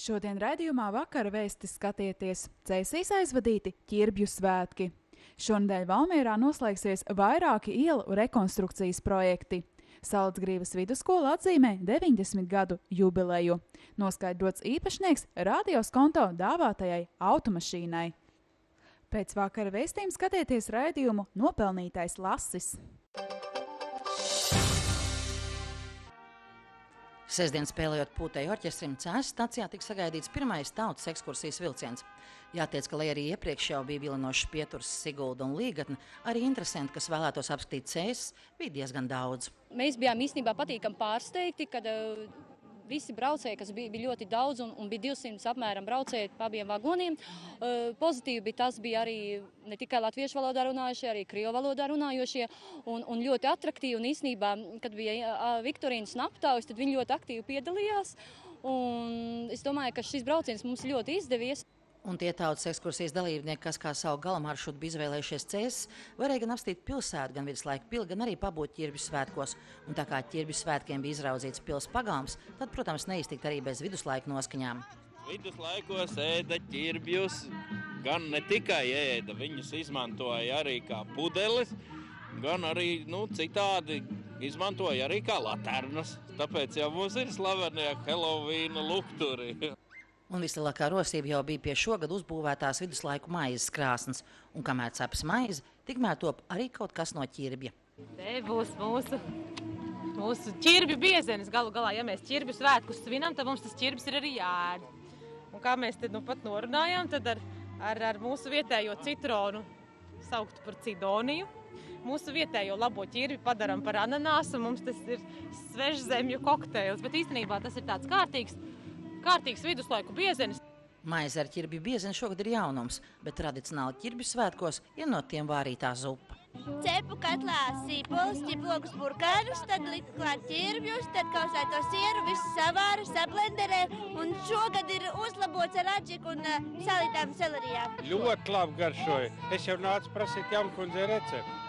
Šodien raidījumā vakara vēsti skatieties. Cēsīs aizvadīti Ķirbju svētki. Šonedēļ Valmierā noslēgsies vairāki ielu rekonstrukcijas projekti. Salacgrīvas vidusskola atzīmē 90 gadu jubileju. Noskaidrots īpašnieks radios konto dāvātajai automašīnai. Pēc vakara vēstījuma skatieties raidījumu Nopelnītais lasis. Sestdien spēlējot Pūtēju orķestrim, Cēsu stacijā tika sagaidīts pirmais tautas ekskursijas vilciens. Jātiec, ka, lai arī iepriekš jau bija vilinošs Pieturs, Sigulda un Līgatne, arī interesanti, kas vēlētos apskatīt Cēsas, bija diezgan daudz. Mēs bijām īstenībā patīkami pārsteigti, kad visi braucēji, kas bija ļoti daudz un bija 200 apmēram braucēji pa abiem vagoniem. Pozitīvi bija tas, bija arī ne tikai latviešu valodā runājušie, arī krievu valodā runājošie un ļoti atraktīvi. Un īstenībā, kad bija Viktorīnas aptaujas, tad viņi ļoti aktīvi piedalījās. Un es domāju, ka šis brauciens mums ļoti izdevies. Un tie tautas ekskursijas dalībnieki, kas kā savu galamaršrutu bija izvēlējušies Cēsas, varēja gan apstīt pilsētu, gan viduslaiku pili, gan arī pabūt Ķirbju svētkos. Un tā kā Ķirbju svētkiem bija izraudzīts pils pagalms, tad, protams, neiztikt arī bez viduslaiku noskaņām. Viduslaikos ēda ķirbjus, gan ne tikai ēda, viņus izmantoja arī kā pudeles, gan arī citādi izmantoja arī kā laternas. Tāpēc jau mums ir slavenie Helovīna lukturi. Un vislielākā rosība jau bija pie šogad uzbūvētās viduslaiku maizes krāsnes. Un kamēr cepas maize, tikmēr top arī kaut kas no ķirbja. Te būs mūsu ķirbju biezenis. Galu galā, ja mēs ķirbju svētkus svinam, tad mums tas ķirbs ir arī jāēd. Un kā mēs te pat norunājām, tad ar mūsu vietējo citronu sauktu par cidoniju. Mūsu vietējo labo ķirbi padaram par ananāsu, un mums tas ir svežzemju kokteils. Bet īstenībā tas ir tāds kārtīgs viduslaiku biezenis. Maize ar ķirbju biezeni šogad ir jaunums, bet tradicionāli ķirbju svētkos ir no tiem vārītā zupa. Cepu katlā sīpols, ķiplokus burkānus, tad likt klāt ķirbjus, tad kausēto sieru, visu savāru, sablenderē, un šogad ir uzlabots ar aģiku un salītām selerijām. Ļoti labi garšoja. Es jau nācu prasīt Jankundzei recepti.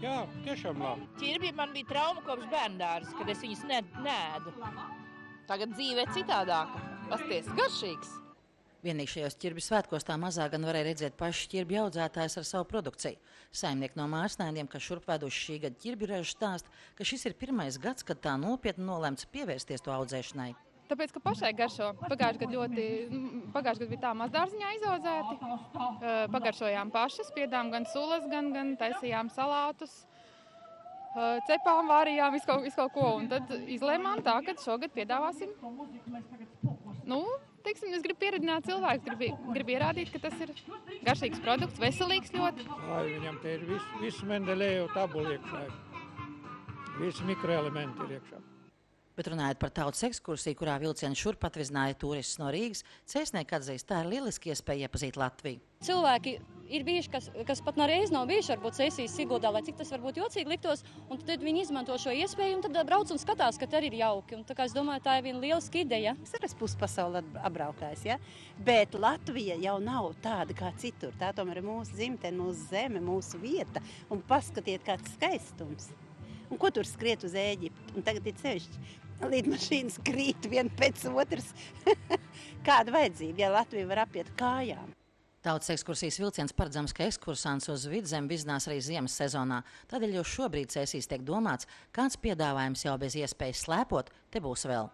Jā, tiešām labi. Ķirbji man bija trauma kopš bērndāras, kad es viņus neēdu. Tagad dzīve ir citādāka. Pasties, garšīgs. Vienīgi šajos ķirbju svētkos tā mazāk gan varēja redzēt paši ķirbju audzētājs ar savu produkciju. Saimnieki no Mārsnēdiem, kas šurp veduši šī gada ķirbju ražu stāsta, ka šis ir pirmais gads, kad tā nopietni nolemts pievērsties to audzēšanai. Tāpēc, ka pašai garšo. Pagājušajā gadā bija tā mazdārziņā izaudzēti. Pagaršojām pašas, piedām gan sulas, gan taisījām salātus. Cepām, vārījām, visu kaut ko, un tad izlēmām tā, ka šogad piedāvāsim. Es gribu pieredzināt cilvēkus, gribu ierādīt, ka tas ir garšīgs produkts, veselīgs ļoti. Lai viņam te ir visu Mendelejevu tabulu iekšā, visi mikroelementi ir iekšā. Bet runājot par tautas ekskursiju, kurā vilcienu šurp atvizināja turistus no Rīgas, cēsnieki atzīst, tā ir lieliski iespēja iepazīt Latviju. Cilvēki ir bijuši, kas pat nereiz nav bijuši, varbūt Cēsīs, Siguldā, lai cik tas varbūt jocīgi liktos, un tad viņi izmanto šo iespēju un tad brauc un skatās, ka te ir jauki. Un tā kā es domāju, tā ir viena lieliska ideja. Es arī puspasauli apbraukājis, ja? Bet Latvija jau nav tāda kā citur. Tā tomēr ir mūsu dzimtene, mūsu zeme, mūsu vieta. Un paskatiet, kāds skaistums. Un ko tur skriet uz Ēģipti? Un tagad ir sevišķi. Lidmašīnas krīt viena pēc otras. Kāda vajadzība, ja Latvija var apiet kājām? Tautas ekskursijas vilciens paredzams, ka ekskursants uz Vidzemi vizinās arī ziemas sezonā. Tādēļ jau šobrīd Cēsīs tiek domāts, kāds piedāvājums jau bez iespējas slēpot, te būs vēl.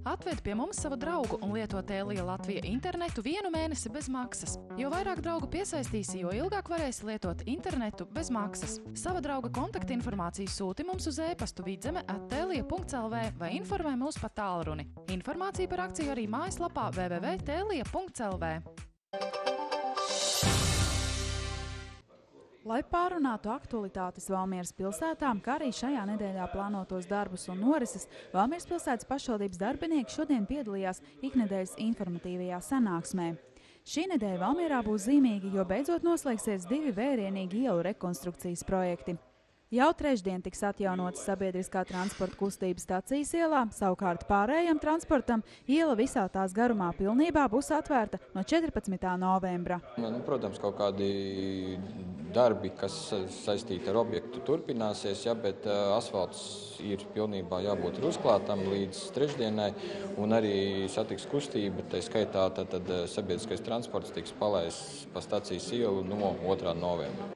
Atved pie mums savu draugu un lieto Tēlija Latvija internetu 1 mēnesi bez maksas. Jo vairāk draugu piesaistīsi, jo ilgāk varēsi lietot internetu bez maksas. Sava drauga kontaktinformāciju sūti mums uz e-pastu vidzeme@telija.lv vai informē mūs pa tālruni. Informācija par akciju arī mājaslapā www.telija.lv. Lai pārunātu aktualitātes Valmieras pilsētām, kā arī šajā nedēļā plānotos darbus un norises, Valmieras pilsētas pašvaldības darbinieki šodien piedalījās iknedēļas informatīvajā sanāksmē. Šī nedēļa Valmierā būs zīmīga, jo beidzot noslēgsies 2 vērienīgi ielu rekonstrukcijas projekti. Jau trešdien tiks atjaunotas sabiedriskā transporta kustība Stacijas ielā, savukārt pārējam transportam iela visā tās garumā pilnībā būs atvērta no 14. novembra. Protams, kaut kādi darbi, kas saistīti ar objektu, turpināsies, ja, bet asfalts ir pilnībā jābūt uzklātam līdz trešdienai, un arī satiks kustība, tā skaitā tad sabiedriskais transports tiks palaists pa stacijas ielu no 2. novembra.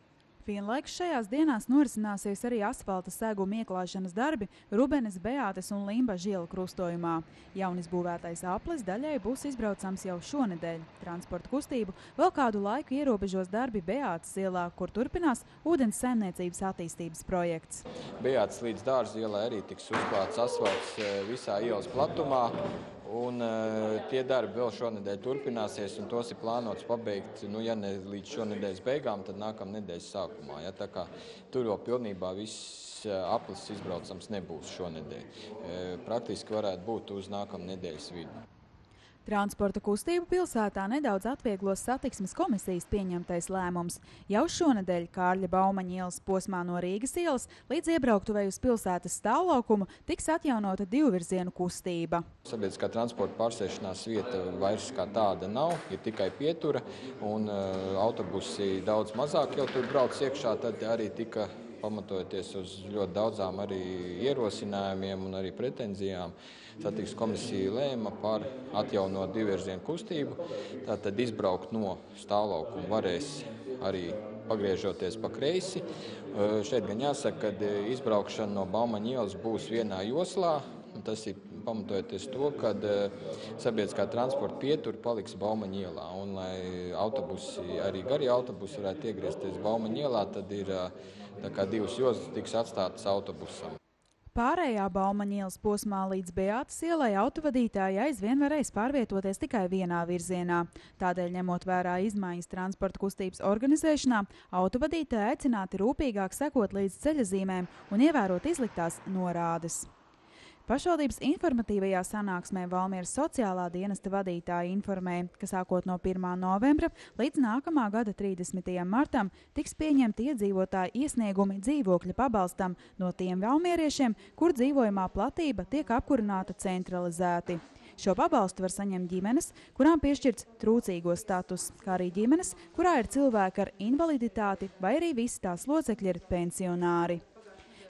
Vienlaikus šajās dienās norisināsies arī asfalta seguma ieklāšanas darbi Rubenes, Beātes un Limbaža ielu krustojumā. Jaunizbūvētais aplis daļai būs izbraucams jau šonedēļ. Transporta kustību vēl kādu laiku ierobežos darbi Beātes ielā, kur turpinās ūdens saimniecības attīstības projekts. Beātes līdz Dārza ielai arī tiks uzklāts asfalts visā ielas platumā. Un tie darbi vēl šonedēļ turpināsies, un tos ir plānots pabeigt, ja ne līdz šonedēļas beigām, tad nākamā nedēļas sākumā. Ja, tā kā tur jau pilnībā viss aplis izbraucams nebūs šonedēļ. Praktiski varētu būt uz nākamā nedēļas vidu. Transporta kustību pilsētā nedaudz atvieglos satiksmes komisijas pieņemtais lēmums. Jau šonedēļ Kārļa Baumaņa ielas posmā no Rīgas ielas līdz iebrauktuvei uz pilsētas stāvlaukumu tiks atjaunota divvirzienu kustība. Sabiedriskā transporta pārsēšanās vieta vairs kā tāda nav, ir tikai pietura, un autobusi daudz mazāk jau tur brauc iekšā, tad arī tika pamatojoties uz ļoti daudzām arī ierosinājumiem un arī pretenzijām. Satiksmes komisija lēma par atjaunot divvirzienu kustību, tātad izbraukt no stāvlaukuma varēs arī pagriežoties pa kreisi. Šeit gan jāsaka, ka izbraukšana no Baumaņa ielas būs vienā joslā. Tas ir pamatojoties to, ka sabiedriskā transporta pietura paliks Baumaņa ielā. Un, lai autobusi, arī garie autobusi varētu iegriezties Baumaņa ielā, tad ir tā kā divas joslas tiks atstātas autobusam. Pārējā Baumaņa ielas posmā līdz Beātes ielai autovadītāji aizvien varēs pārvietoties tikai vienā virzienā. Tādēļ, ņemot vērā izmaiņas transporta kustības organizēšanā, autovadītāji aicināti rūpīgāk sekot līdz ceļazīmēm un ievērot izliktās norādes. Pašvaldības informatīvajā sanāksmē Valmieras sociālā dienesta vadītāja informēja, ka sākot no 1. novembra līdz nākamā gada 30. martam tiks pieņemti iedzīvotāju iesniegumi dzīvokļa pabalstam no tiem valmieriešiem, kur dzīvojamā platība tiek apkurināta centralizēti. Šo pabalstu var saņemt ģimenes, kurām piešķirts trūcīgo status, kā arī ģimenes, kurā ir cilvēki ar invaliditāti vai arī visi tās locekļi ir pensionāri.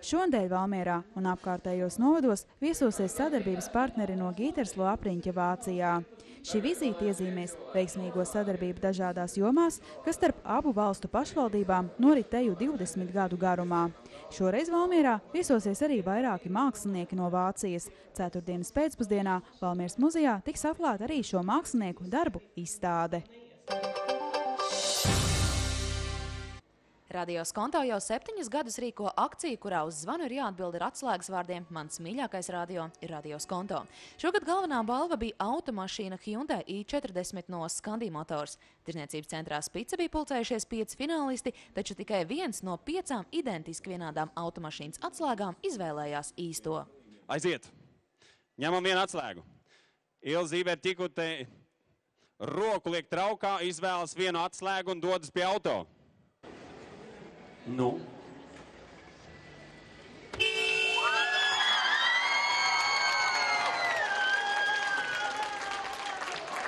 Šonedēļ Valmierā un apkārtējos novados viesosies sadarbības partneri no Gīterslo apriņķa Vācijā. Šī vizīte iezīmēs veiksmīgo sadarbību dažādās jomās, kas starp abu valstu pašvaldībām noritēju 20 gadu garumā. Šoreiz Valmierā viesosies arī vairāki mākslinieki no Vācijas. Ceturtdienas pēcpusdienā Valmieras muzejā tiks atklāta arī šo mākslinieku darbu izstāde. Radio Skonto jau 7 gadus rīko akciju, kurā uz zvanu ir jāatbild ar atslēgas vārdiem "Mans mīļākais radio ir Radio Skonto". Šogad galvenā balva bija automašīna Hyundai i40 no Scandi Motors. Tirniecības centrā Spice bija pulcējušies 5 finālisti, taču tikai viens no 5 identiski vienādām automašīnas atslēgām izvēlējās īsto. Aiziet! Ņemam vienu atslēgu. Ilze Zīberta-Tikute roku liek traukā, izvēlas vienu atslēgu un dodas pie auto. Nu?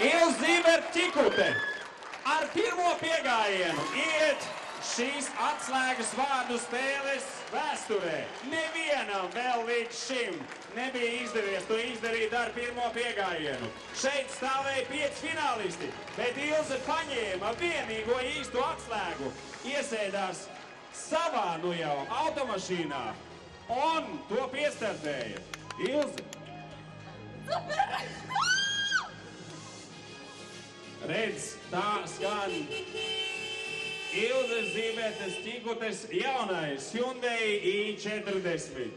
Ilze Zīberta-Tikute ar pirmo piegājienu iet šīs atslēgas vārdu spēles vēsturē. Nevienam vēl līdz šim nebija izdevies to izdarīt ar pirmo piegājienu. Šeit stāvēja 5 finālisti, bet Ilze paņēma vienīgo īsto atslēgu, iesēdās savā jau automašīnā un to piestartēja. Ilze! Super! Redz, tā skan Ilzes Zīberta-Tikutes jaunais Hyundai i40.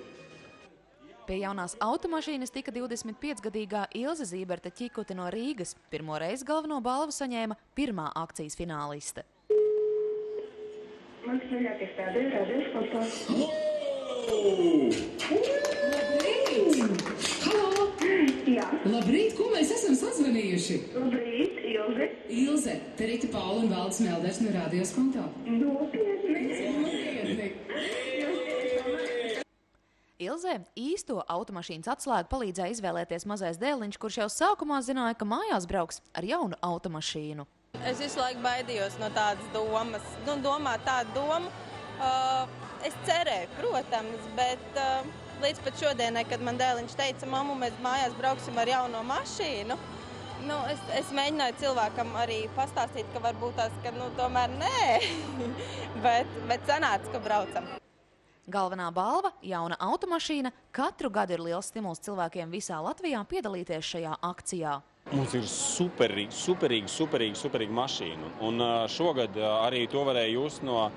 Pie jaunās automašīnas tika 25-gadīgā Ilze Zīberta-Tikute no Rīgas. Pirmo reizi galveno balvu saņēma pirmā akcijas fināliste. Mans mīļākais radio ir Radio Skonto. Labrīt! Halo! Jā. Labrīt, ko mēs esam sazvanījuši? Labrīt, Ilze. Ilze, te Rita Paula un Valdis Melders no Radio Skonto. Nopietni. Ilzē īsto automašīnas atslēgu palīdzēja izvēlēties mazais dēliņš, kurš jau sākumā zināja, ka mājās brauks ar jaunu automašīnu. Es visu laiku baidījos no tādas domas. Domāt tādu domu, es cerēju, protams, bet līdz pat šodienai, kad man dēliņš teica, mammu, mēs mājās brauksim ar jauno mašīnu, es mēģināju cilvēkam arī pastāstīt, ka varbūt tās, ka tomēr nē, bet sanāca, ka braucam. Galvenā balva – jauna automašīna. Katru gadu ir liels stimuls cilvēkiem visā Latvijā piedalīties šajā akcijā. Mums ir superīga mašīna. Un šogad arī to varēja just no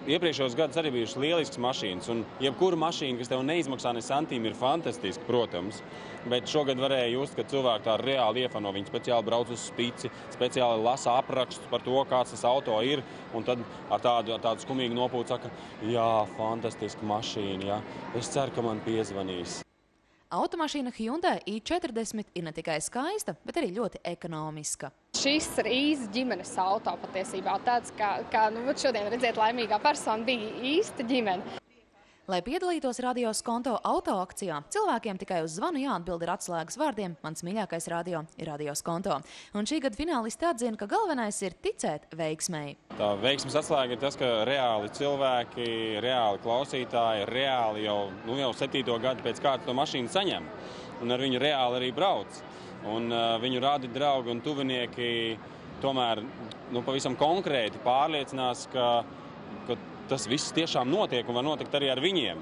iepriekšējos gadus arī bijušas lieliskas mašīnas. Un jebkura mašīna, kas tev neizmaksā ne santīmu, ir fantastiska, protams. Bet šogad varēja just, ka cilvēki tā reāli iefano. Viņi speciāli brauc uz spici, speciāli lasa aprakstus par to, kāds tas auto ir. Un tad ar tādu skumīgu nopūtu saka, jā, fantastiska mašīna, jā. Es ceru, ka man piezvanīs. Automašīna Hyundai i40 ir ne tikai skaista, bet arī ļoti ekonomiska. Šis ir īsts ģimenes auto patiesībā. Tāds, kā šodien redzēt laimīgā persona bija īsta ģimene. Lai piedalītos Radio Skonto auto akcijā, cilvēkiem tikai uz zvanu jāatbild ar atslēgas vārdiem "Mans mīļākais radio ir Radio Skonto". Un šī gada finālisti atzina, ka galvenais ir ticēt veiksmei. Tā veiksmes atslēga ir tas, ka reāli cilvēki, reāli klausītāji, reāli jau 7. gadu pēc kārtas to mašīnu saņem. Un ar viņu reāli arī brauc. Un viņu radi draugi un tuvinieki tomēr pavisam konkrēti pārliecinās, ka tas viss tiešām notiek un var notikt arī ar viņiem.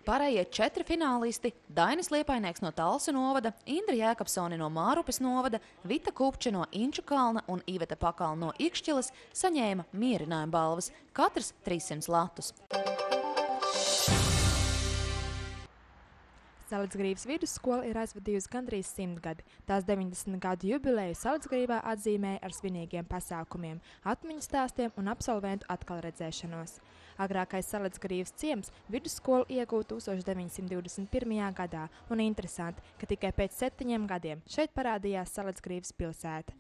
Pārējie 4 finālisti – Dainis Liepainieks no Talsu novada, Indra Jēkabsone no Mārupes novada, Vita Kupče no Inču kalna un Iveta Pakalna no Ikšķiles saņēma mierinājuma balvas, katrs 300 latus. Salacgrīvas vidusskola ir aizvadījusi gandrīz 100 gadi. Tās 90 gadu jubileju Salacgrīvā atzīmēja ar svinīgiem pasākumiem, atmiņu stāstiem un absolventu atkal redzēšanos. Agrākais Salacgrīvas ciems vidusskolu iegūta 1921. gadā, un interesanti, ka tikai pēc 7 gadiem šeit parādījās Salacgrīvas pilsēta.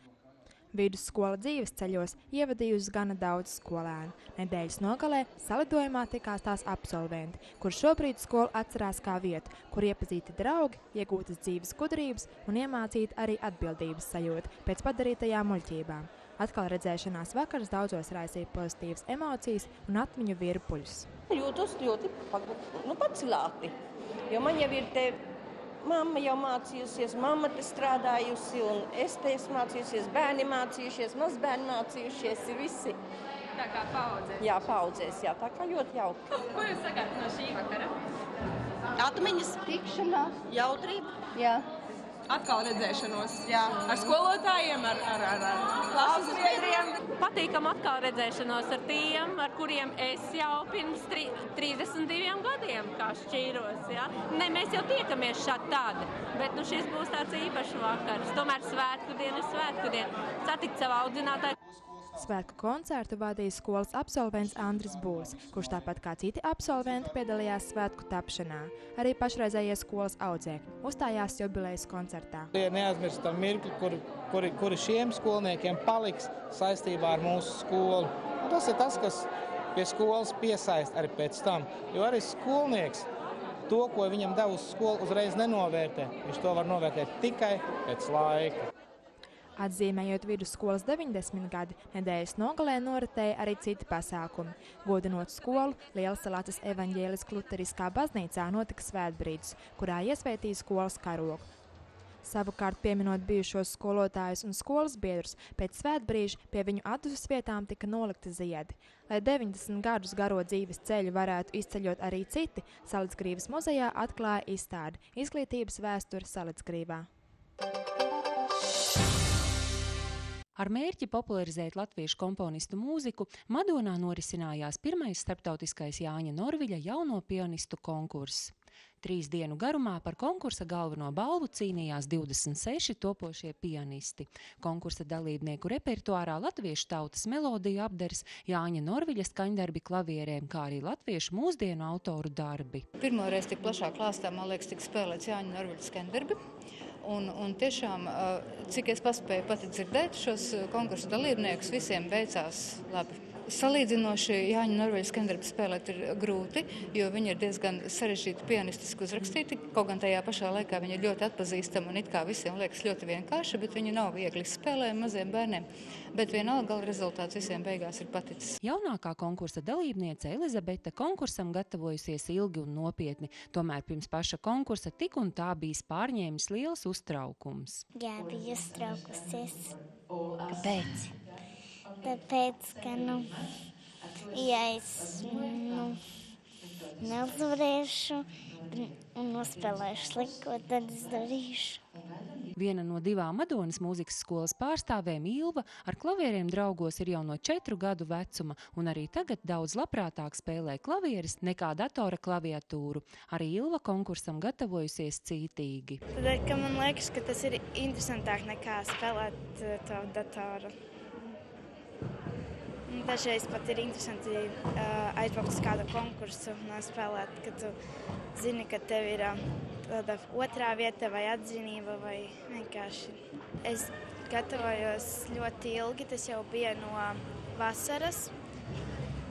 Vidusskola dzīves ceļos ievadījusi gana daudz skolēnu. Nedēļas nogalē salidojumā tikās tās absolventi, kur šobrīd skolu atcerās kā vietu, kur iepazīti draugi, iegūtas dzīves gudrības un iemācīta arī atbildības sajūta pēc padarītajām muļķībām. Atkal redzēšanās vakars daudzos raisīja pozitīvas emocijas un atmiņu virpuļus. Jūtos ļoti pacelāti, jo man jau ir te mamma jau mācījusies, mamma te strādājusi, un es te esmu mācījusies, bērni mācījušies, mazbērni mācījušies, ir visi. Tā kā paudzēs? Jā, paudzēs, jā, tā kā ļoti jauki. Ko jūs sagāt no šī vakara? Atmiņas, tikšanās, jautrība. Jā. Atkal redzēšanos, jā. Ar skolotājiem, ar klases biedriem. Patīkam atkal redzēšanos ar tiem, ar kuriem es jau pirms 32 gadiem kā šķīros. Ja? Ne, mēs jau tiekamies šādi tādi, bet šis būs tāds īpašs vakars. Tomēr svētku diena. Satikt savu audzinātāju. Svētku koncertu vadīja skolas absolvents Andris Būls, kurš tāpat kā citi absolventi piedalījās svētku tapšanā. Arī pašreizējie skolas audzēkņi uzstājās jubilejas koncertā. Neaizmirstam mirkli, kuri šiem skolniekiem paliks saistībā ar mūsu skolu. Un tas ir tas, kas pie skolas piesaist arī pēc tam, jo arī skolnieks to, ko viņam dev uz skolu, uzreiz nenovērtē. Viņš to var novērtēt tikai pēc laika. Atzīmējot vidusskolas 90 gadi, nedēļas nogalē noritēja arī citi pasākumi. Godinot skolu, Lielsalacas evaņģēliskā luteriskā baznīcā notika svētbrīdis, kurā iesvētīja skolas karogu. Savukārt, pieminot bijušos skolotājus un skolas biedrus, pēc svētbrīža pie viņu atdusmas vietām tika nolikti ziedi. Lai 90 gadus garo dzīves ceļu varētu izceļot arī citi, Salacgrīvas muzejā atklāja izstādi Izglītības vēsture Salacgrīvā. Ar mērķi popularizēt latviešu komponistu mūziku Madonā norisinājās pirmais starptautiskais Jāņa Norviļa jauno pianistu konkurss. 3 dienu garumā par konkursa galveno balvu cīnījās 26 topošie pianisti. Konkursa dalībnieku repertuārā latviešu tautas melodiju apdars, Jāņa Norviļa skaņdarbi klavierēm, kā arī latviešu mūsdienu autoru darbi. Pirmoreiz tik plašā klāstā, man liekas, tik spēlēts Jāņa Norviļa skaņdarbi. Un tiešām, cik es paspēju pati dzirdēt šos konkursu dalībniekus, visiem veicās labi. Salīdzinoši Jāņa Norveļa skandarbu spēlēt ir grūti, jo viņi ir diezgan sarežģīti pianistiski uzrakstīti, kaut gan tajā pašā laikā viņi ir ļoti atpazīstami un it kā visiem liekas ļoti vienkārši, bet viņi nav viegli spēlējami maziem bērniem. Bet vienalga gala rezultāts visiem beigās ir paticis. Jaunākā konkursa dalībniece Elizabete konkursam gatavojusies ilgi un nopietni, tomēr pirms paša konkursa tik un tā bijis pārņēmis liels uztraukums. Jā, biju uztraukusies. Kāpēc? Tāpēc, ka, ja es neuzvarēšu un nospēlēšu slikto, tad es darīšu. Viena no 2 Madonas mūzikas skolas pārstāvēm Ilva ar klavieriem draugos ir jau no 4 gadu vecuma, un arī tagad daudz labprātāk spēlē klavieres nekā datora klaviatūru. Arī Ilva konkursam gatavojusies cītīgi. Tādēļ, ka man liekas, ka tas ir interesantāk nekā spēlēt to datoru. Dažreiz pat ir interesanti aizbraukt uz kādu konkursu un spēlēt, kad tu zini, ka tev ir tāda otrā vieta vai atzinība vai vienkārši. Es gatavojos ļoti ilgi, tas jau bija no vasaras.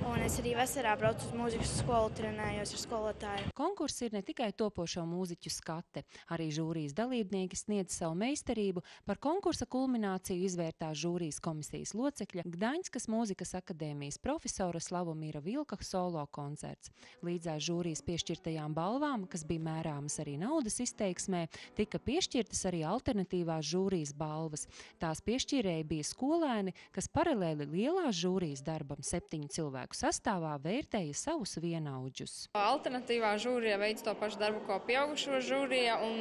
Un es arī vasarā braucu uz mūzikas skolu, trenējos ar skolotāju. Konkurss ir ne tikai topošo mūziķu skate. Arī žūrijas dalībnieki sniedz savu meistarību. Par konkursa kulmināciju izvērtās žūrijas komisijas locekļa Gdaņskas mūzikas akadēmijas profesora Slavomīra Vilka solo koncerts. Līdzās žūrijas piešķirtajām balvām, kas bija mērāmas arī naudas izteiksmē, tika piešķirtas arī alternatīvās žūrijas balvas. Tās piešķīrēji bija skolēni, kas paralēli lielās žūrijas darbam 7 cilvēku sastāvā vērtēja savus vienaudžus. Alternatīvā žūrija veids to pašu darbu, ko pieaugušo žūrija, un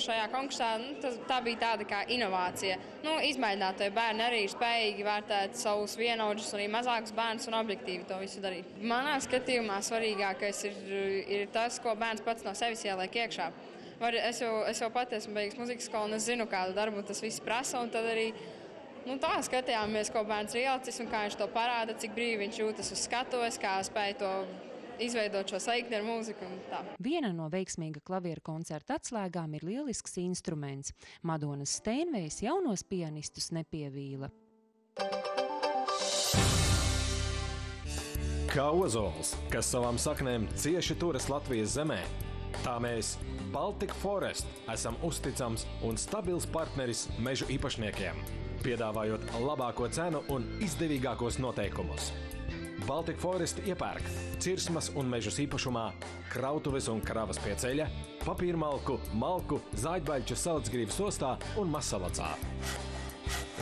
šajā konkursā tā bija tāda kā inovācija. Izmēģināt, vai bērni arī ir spējīgi vērtēt savus vienaudžus, arī mazākus bērnus un objektīvi to visu darīt. Manā skatījumā svarīgākais ir tas, ko bērns pats no sevis ieliek iekšā. Es jau pati esmu beigusi mūzikas skolu un es zinu, kādu darbu tas viss prasa, un tad arī tā skatījāmies, ko bērns ir ielicis un kā viņš to parāda, cik brīvi viņš jūtas uz skatuves, kā spēja to izveidot šo saikni ar mūziku un tā. Viena no veiksmīga klavieru koncerta atslēgām ir lielisks instruments. Madonas Steinvejs jaunos pianistus nepievīla. Kā ozols, kas savām saknēm cieši turas Latvijas zemē, tā mēs, Baltic Forest, esam uzticams un stabils partneris mežu īpašniekiem, piedāvājot labāko cenu un izdevīgākos noteikumus. Baltic Forest iepērk cirsmas un mežus īpašumā, krautuves un kravas pie ceļa, papīrmalku, malku, zāģbaļķu Salacgrīvas ostā un Masalacā.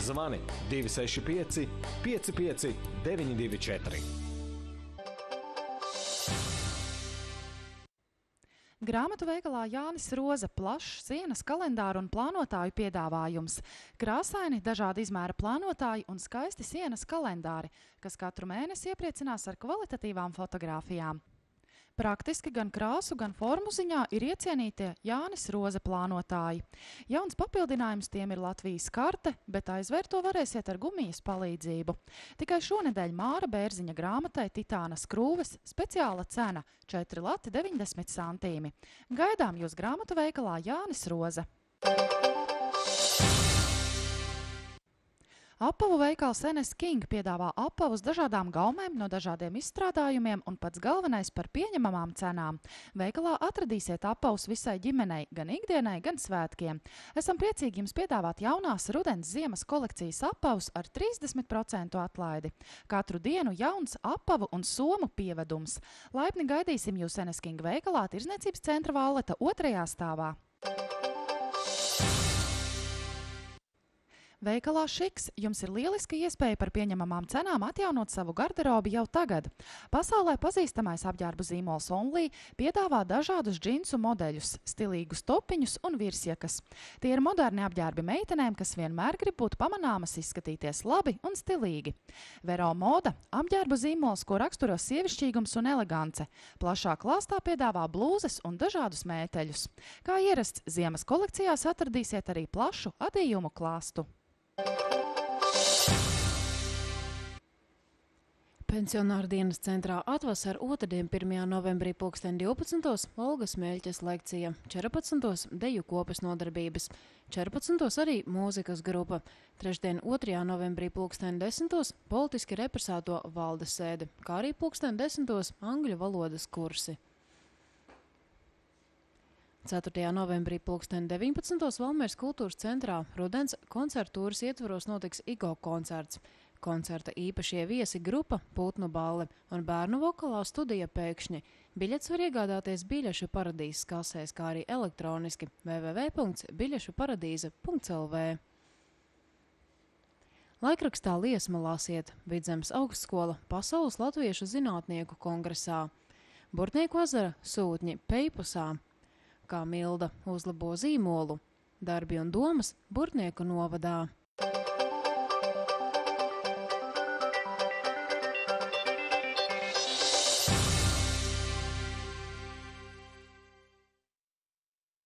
Zvani 265 55 924. Grāmatu veikalā Jānis Roze plašs sienas kalendāru un plānotāju piedāvājums. Krāsaini, dažādi izmēra plānotāji un skaisti sienas kalendāri, kas katru mēnesi iepriecinās ar kvalitatīvām fotogrāfijām. Praktiski gan krāsu, gan formu ziņā ir iecienītie Jānis Roze plānotāji. Jauns papildinājums tiem ir Latvijas karte, bet aizvērt to varēsiet ar gumijas palīdzību. Tikai šonedēļ Māra Bērziņa grāmatai Titāna skrūves speciāla cena 4,90 centīmi. Gaidām jūs grāmatu veikalā Jānis Roze. Apavu veikals NS King piedāvā apavus dažādām gaumēm no dažādiem izstrādājumiem un pats galvenais par pieņemamām cenām. Veikalā atradīsiet apavus visai ģimenei, gan ikdienai, gan svētkiem. Esam priecīgi jums piedāvāt jaunās rudens ziemas kolekcijas apavus ar 30% atlaidi. Katru dienu jauns apavu un somu pievedums. Laipni gaidīsim jūs NS King veikalā Tirzniecības centra Valleta 2. stāvā. Veikalā Šiks jums ir lieliska iespēja par pieņemamām cenām atjaunot savu garderobi jau tagad. Pasaulē pazīstamais apģērbu zīmols Only piedāvā dažādus džinsu modeļus, stilīgus topiņus un virsjakas. Tie ir moderni apģērbi meitenēm, kas vienmēr grib būt pamanāmas, izskatīties labi un stilīgi. Vero Moda – apģērbu zīmols, ko raksturo sievišķīgums un elegance. Plašā klāstā piedāvā blūzes un dažādus mēteļus. Kā ierasts, ziemas kolekcijās atradīsiet arī plašu adījumu klāstu. Pensionāru dienas centrā Atvasar otrdien 1. novembrī 12. Olgas Meļķes lekcija, 14. deju kopas nodarbības, 14. arī mūzikas grupa, trešdien 2. novembrī 10. politiski represēto valdes sēde, kā arī 10. angļu valodas kursi. 4. novembrī 19. Valmieras kultūras centrā rudens koncertūras ietvaros notiks IGO koncerts. Koncerta īpašie viesi grupa Putnu balle un bērnu vokālā studija Pēkšņi. Biļetes var iegādāties Biļešu paradīzes kasēs, kā arī elektroniski www.biļešuparadīze.lv. Laikrakstā Liesma lasiet Vidzemes augstskola Pasaules latviešu zinātnieku kongresā. Burtnieku ezera sūtņi Peipusā, kā Milda uzlabo zīmolu, darbi un domas Burtnieku novadā.